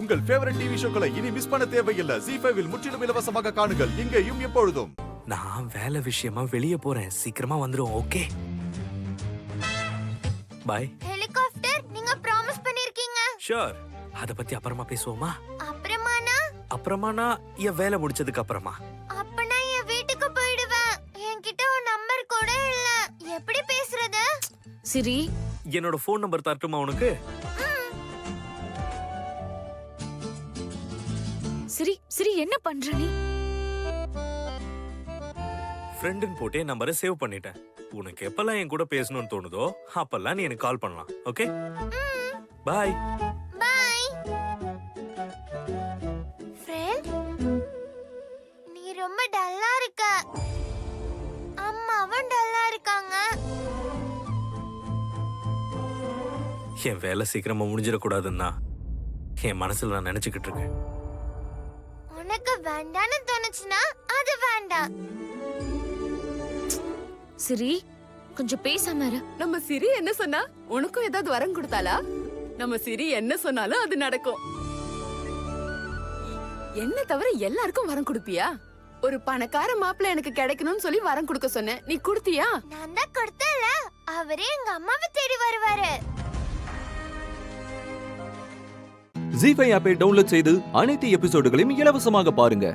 உங்கள் favourite TV ஷோக்களை இனி miss பண்ண தேவையில்லை. ZEE5 இல் முற்றிலும் இலவசமாக காணுங்கள், இங்கேயும் எப்பொழுதும். நான் வேலை விஷயமா வெளியே போறேன், சீக்கிரமா வந்துரும். Okay bye. ஹெலிகாப்டர் நீங்க ப்ராமிஸ் பண்ணிருக்கீங்க. ஷூர். அத பத்தி அப்புறமா பேசுவோமா? அப்புறமானா என் வேலை முடிச்சதுக்கு அப்புறமா. அப்பனா என் வீட்டுக்கு போயிடுவேன். என்கிட்ட ஒரு நம்பர் கூட இல்ல. எப்படி பேசுறது? சிரி, என்னோட ஃபோன் நம்பர் தரட்டுமா உனக்கு? சிரி சிரி என்ன பண்ற நீ? ஃப்ரெண்டுன்னு போட்டு என் நம்பரை சேவ் பண்ணிட்டேன். உனக்கு எப்பெல்லாம் என் கூட பேசணும்னு தோணுதோ அப்பெல்லாம் நீ எனக்கு கால் பண்ணலாம். Okay bye. பை. ஃப்ரெண்ட், நீ ரொம்ப டல்லா இருக்க. அம்மாவும் டல்லா இருக்காங்க. என் வேலை சீக்கிரமா முடிஞ்சிடக்கூடாதுன்னா என் மனசுல நான் நினைச்சுக்கிட்டு இருக்கேன். உனக்கு வேண்டான்னு தோணுச்சுன்னா அது வேண்டாம். சிரி, கொஞ்சம் பேசாம இரு. நம்ம சிரி என்ன சொன்னா? உனக்கும் ஏதாவது வரம் கொடுத்தாளா? நம்ம சிரி என்ன சொன்னாலும் அது நடக்கும். என்ன தவிர எல்லாருக்கும் வரம் கொடுப்பியா? ஒரு பணக்கார மாப்பிள்ளை எனக்கு கிடைக்கணும்னு சொல்லி வரம் கொடுக்க சொன்னேன், நீ கொடுத்தியா? நான் தான் கொடுத்தல. அவரே எங்க அம்மாவை தேடி வருவாரு. ZEE5 ஆப்பை டவுன்லோட் செய்து அனைத்து எபிசோடுகளையும் இலவசமாக பாருங்க.